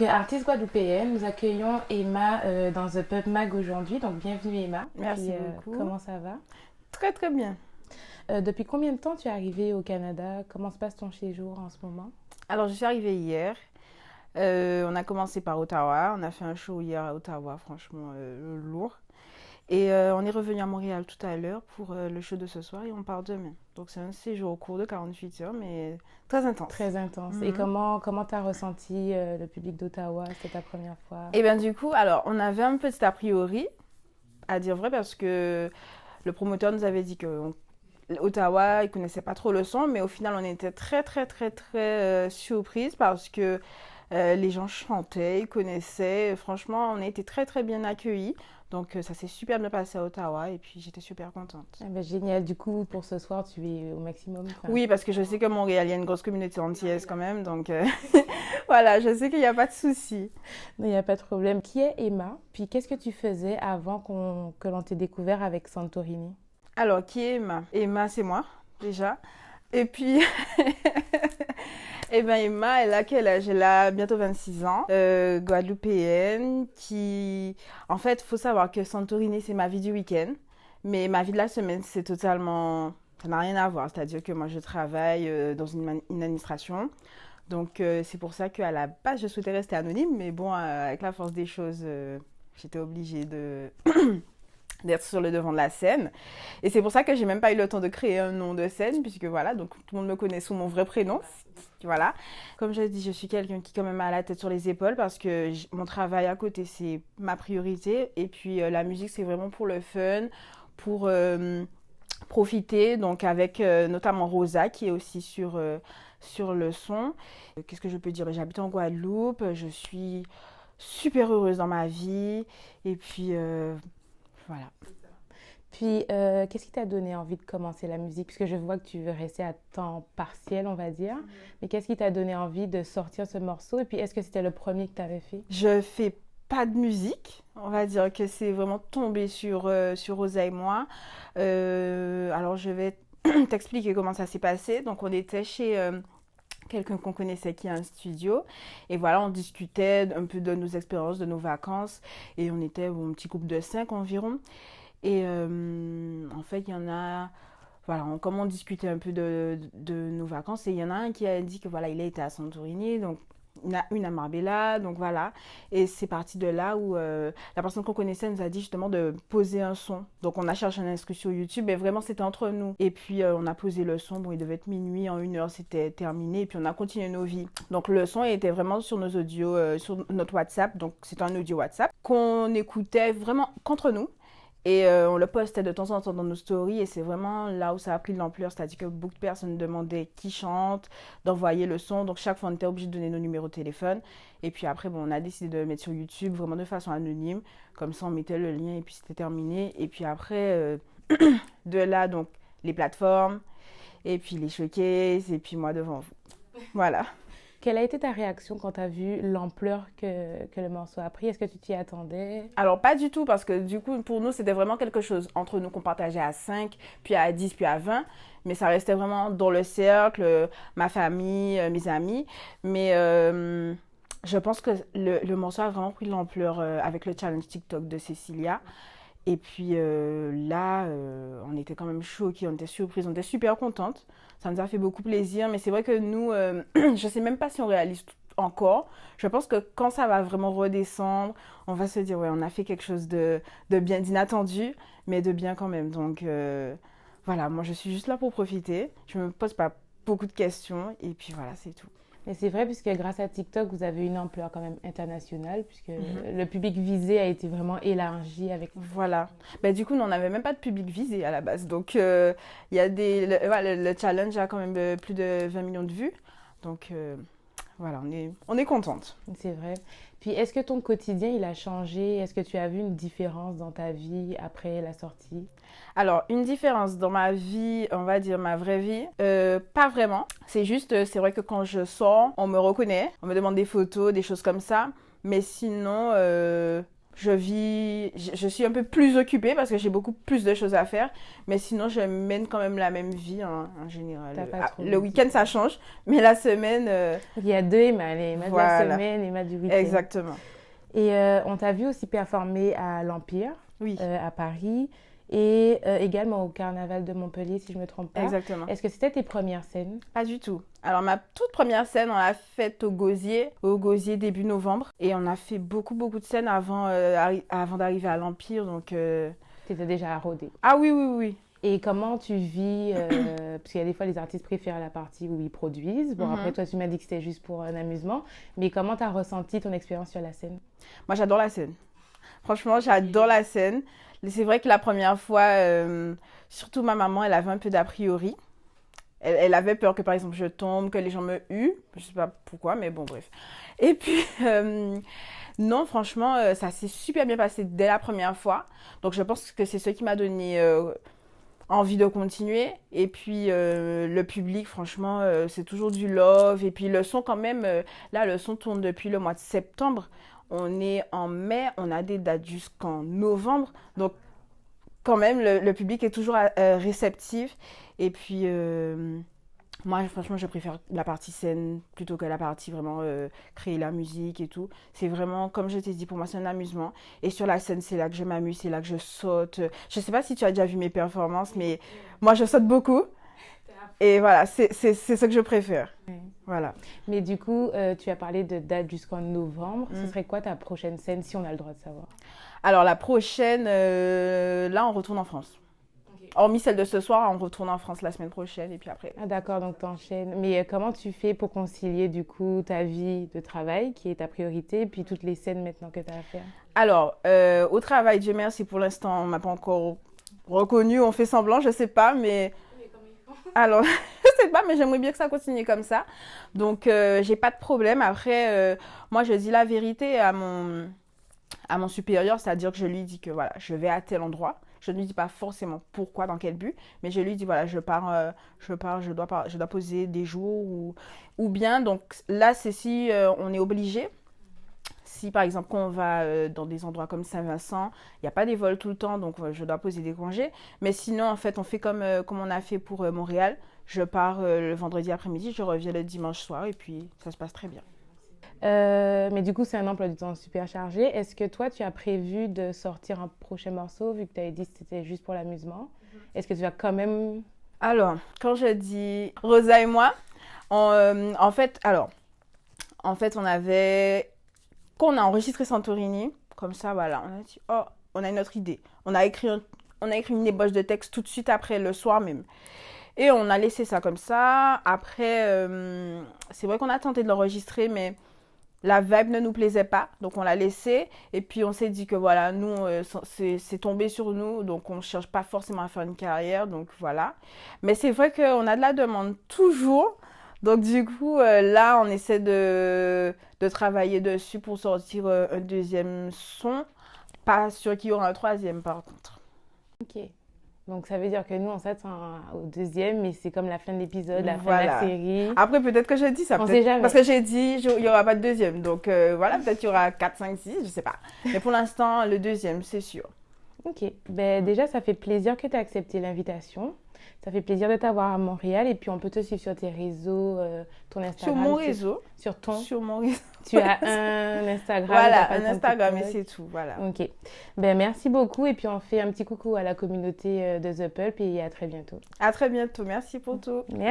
artiste guadeloupéenne, nous accueillons Emma dans The Pub Mag aujourd'hui. Donc, bienvenue Emma. Merci beaucoup. Comment ça va? Très très bien. Depuis combien de temps tu es arrivée au Canada? Comment se passe ton séjour en ce moment? Alors, je suis arrivée hier. On a commencé par Ottawa. On a fait un show hier à Ottawa, franchement lourd. Et on est revenu à Montréal tout à l'heure pour le show de ce soir et on part demain. Donc, c'est un séjour au cours de 48 heures, mais très intense. Très intense. Et comment tu as ressenti le public d'Ottawa? C'était ta première fois? Et bien, du coup, alors, on avait un petit a priori, à dire vrai, parce que le promoteur nous avait dit que Ottawa, il connaissait pas trop le son, mais au final, on était très surprise parce que les gens chantaient, ils connaissaient. Franchement, on a été très bien accueillis. Donc, ça s'est super bien passé à Ottawa et puis j'étais super contente. Ah ben, génial. Du coup, pour ce soir, tu es au maximum. Oui, parce que je sais que Montréal, il y a une grosse communauté antillaise quand même. Donc, voilà, je sais qu'il n'y a pas de souci. Non, il n'y a pas de problème. Qui est Emma? Puis, qu'est-ce que tu faisais avant que l'on t'ait découvert avec Santorini? Alors, qui est Emma? Emma, c'est moi, déjà. Et puis, eh ben Emma, elle a quel âge? Elle a bientôt 26 ans, guadeloupéenne, qui... En fait, il faut savoir que Santorini, c'est ma vie du week-end, mais ma vie de la semaine, c'est totalement... Ça n'a rien à voir, c'est-à-dire que moi, je travaille dans une administration. Donc, c'est pour ça qu'à la base, je souhaitais rester anonyme, mais bon, avec la force des choses, j'étais obligée de... d'être sur le devant de la scène. Et c'est pour ça que j'ai même pas eu le temps de créer un nom de scène, puisque voilà, donc tout le monde me connaît sous mon vrai prénom. Voilà. Comme je dis, je suis quelqu'un qui quand même a la tête sur les épaules parce que mon travail à côté, c'est ma priorité. Et puis la musique, c'est vraiment pour le fun, pour profiter. Donc avec notamment Rosa, qui est aussi sur le son. Qu'est-ce que je peux dire? J'habite en Guadeloupe, je suis super heureuse dans ma vie. Et puis... voilà. Puis, qu'est-ce qui t'a donné envie de commencer la musique? Puisque je vois que tu veux rester à temps partiel, on va dire. Mais qu'est-ce qui t'a donné envie de sortir ce morceau? Et puis, est-ce que c'était le premier que tu avais fait? Je fais pas de musique. On va dire que c'est vraiment tombé sur Rosa et moi. Alors, je vais t'expliquer comment ça s'est passé. Donc, on était chez... quelqu'un qu'on connaissait qui a un studio et voilà, on discutait un peu de nos expériences, de nos vacances et on était un petit groupe de 5 environ et en fait il y en a, voilà, comme on discutait un peu de nos vacances et il y en a un qui a dit que voilà, il a été à Santorini, donc une à Marbella, donc voilà. Et c'est parti de là où la personne qu'on connaissait nous a dit justement de poser un son. Donc on a cherché un inscrit sur YouTube et vraiment c'était entre nous. Et puis on a posé le son, bon il devait être minuit, en 1 heure c'était terminé et puis on a continué nos vies. Donc le son était vraiment sur nos audios, sur notre WhatsApp, donc c'est un audio WhatsApp qu'on écoutait vraiment qu'entre nous. Et on le postait de temps en temps dans nos stories et c'est vraiment là où ça a pris de l'ampleur, c'est-à-dire que beaucoup de personnes demandaient qui chante, d'envoyer le son, donc chaque fois on était obligé de donner nos numéros de téléphone et puis après bon, on a décidé de le mettre sur YouTube vraiment de façon anonyme, comme ça on mettait le lien et puis c'était terminé et puis après de là donc les plateformes et puis les showcases et puis moi devant vous, voilà. Quelle a été ta réaction quand tu as vu l'ampleur que le morceau a pris? Est-ce que tu t'y attendais? Alors, pas du tout, parce que du coup, pour nous, c'était vraiment quelque chose entre nous qu'on partageait à 5, puis à 10, puis à 20. Mais ça restait vraiment dans le cercle, ma famille, mes amis. Mais je pense que le morceau a vraiment pris de l'ampleur avec le challenge TikTok de Cécilia. Et puis là, on était quand même choqués, on était surprises, on était super contentes. Ça nous a fait beaucoup plaisir, mais c'est vrai que nous, je sais même pas si on réalise encore. Je pense que quand ça va vraiment redescendre, on va se dire, ouais, on a fait quelque chose de bien, d'inattendu, mais de bien quand même. Donc voilà, moi je suis juste là pour profiter. Je me pose pas beaucoup de questions, et puis voilà, c'est tout. Mais c'est vrai, puisque grâce à TikTok, vous avez une ampleur quand même internationale, puisque le public visé a été vraiment élargi avec... Voilà. Ben, du coup, nous, on n'avait même pas de public visé à la base. Donc, il y a le challenge a quand même plus de 20 millions de vues. Donc, voilà, on est contente. C'est vrai. Puis, est-ce que ton quotidien, il a changé? Est-ce que tu as vu une différence dans ta vie après la sortie? Alors, une différence dans ma vie, on va dire ma vraie vie, pas vraiment. C'est juste, c'est vrai que quand je sors, on me reconnaît, on me demande des photos, des choses comme ça. Mais sinon, je suis un peu plus occupée parce que j'ai beaucoup plus de choses à faire. Mais sinon, je mène quand même la même vie en général. T'as pas trop Le de week-end, ça change. Mais la semaine, Il y a deux Emma, les Emma de la voilà. semaine et Emma du week-end. Exactement. Et on t'a vu aussi performer à l'Empire, Oui, à Paris, et également au Carnaval de Montpellier, si je ne me trompe pas. exactement. Est-ce que c'était tes premières scènes? Pas du tout. Alors, ma toute première scène, on l'a faite au Gosier début novembre. Et on a fait beaucoup, beaucoup de scènes avant d'arriver à l'Empire. Donc, Tu étais déjà rodée. ah oui, oui, oui. Et comment tu vis, parce qu'il y a des fois les artistes préfèrent la partie où ils produisent. Bon, après toi tu m'as dit que c'était juste pour un amusement, mais comment tu as ressenti ton expérience sur la scène? Moi, j'adore la scène. Franchement, j'adore la scène. C'est vrai que la première fois, surtout ma maman, elle avait un peu d'a priori. Elle avait peur que, par exemple, je tombe, que les gens me huent. Je sais pas pourquoi, mais bon, bref. Et puis, non, franchement, ça s'est super bien passé dès la première fois. Donc, je pense que c'est ce qui m'a donné envie de continuer. Et puis, le public, franchement, c'est toujours du love. Et puis, le son, quand même, là, le son tourne depuis le mois de septembre. On est en mai, on a des dates jusqu'en novembre. Donc, quand même, le public est toujours réceptif. Et puis, moi, franchement, je préfère la partie scène plutôt que la partie vraiment créer la musique et tout. C'est vraiment, comme je t'ai dit, pour moi, c'est un amusement. Et sur la scène, c'est là que je m'amuse, c'est là que je saute. Je sais pas si tu as déjà vu mes performances, mais moi, je saute beaucoup. Et voilà, c'est ce que je préfère. Ouais. Voilà. Mais du coup, tu as parlé de date jusqu'en novembre. Ce serait quoi ta prochaine scène, si on a le droit de savoir? Alors, la prochaine, là, on retourne en France. Hormis celle de ce soir, on retourne en France la semaine prochaine et puis après. Ah d'accord, donc t'enchaînes. Mais comment tu fais pour concilier du coup ta vie de travail, qui est ta priorité, et puis toutes les scènes maintenant que tu as à faire? Alors, au travail, Dieu merci, pour l'instant, on m'a pas encore reconnu, on fait semblant, je sais pas, mais... Alors, je sais pas, mais j'aimerais bien que ça continue comme ça. Donc, j'ai pas de problème. Après, moi, je dis la vérité à mon supérieur, c'est-à-dire que je lui dis que voilà, je vais à tel endroit. Je ne lui dis pas forcément pourquoi, dans quel but, mais je lui dis voilà, je dois poser des jours ou bien. Donc là, c'est si on est obligé. Si par exemple, quand on va dans des endroits comme Saint-Vincent, il n'y a pas des vols tout le temps, donc je dois poser des congés. Mais sinon, en fait, on fait comme on a fait pour Montréal. Je pars le vendredi après-midi, je reviens le dimanche soir et puis ça se passe très bien. Mais du coup, c'est un emploi du temps super chargé. Est-ce que toi, tu as prévu de sortir un prochain morceau, vu que tu avais dit que c'était juste pour l'amusement? Est-ce que tu vas quand même... Alors, quand je dis Rosa et moi, en fait, on avait... Quand on a enregistré Santorini, comme ça, voilà, on a dit, oh, on a une autre idée. On a écrit une ébauche de texte tout de suite après, le soir même. Et on a laissé ça comme ça. Après, c'est vrai qu'on a tenté de l'enregistrer, mais la vibe ne nous plaisait pas. Donc, on l'a laissé. Et puis, on s'est dit que voilà, nous, c'est tombé sur nous. Donc, on ne cherche pas forcément à faire une carrière. Donc, voilà. Mais c'est vrai qu'on a de la demande toujours. Donc, du coup, là, on essaie de travailler dessus pour sortir un deuxième son. Pas sûr qu'il y aura un troisième, par contre. Ok. Donc ça veut dire que nous, on s'attend au deuxième, mais c'est comme la fin de l'épisode, la fin de la Voilà. série. Après, peut-être que j'ai dit ça. On sait jamais. Parce que j'ai dit, il n'y aura pas de deuxième. Donc, voilà, peut-être qu'il y aura 4, 5, 6, je sais pas. Mais pour l'instant, le deuxième, c'est sûr. Ok. Ben, déjà, ça fait plaisir que tu aies accepté l'invitation. Ça fait plaisir de t'avoir à Montréal. Et puis, on peut te suivre sur tes réseaux, ton Instagram. Sur mon réseau. Sur ton. Sur mon réseau. Tu as un Instagram. Voilà, t'as pas un de Instagram et TikTok. c'est tout. Voilà. Ok. Ben, merci beaucoup. Et puis, on fait un petit coucou à la communauté de The Pulp et à très bientôt. À très bientôt. Merci pour tout. Merci.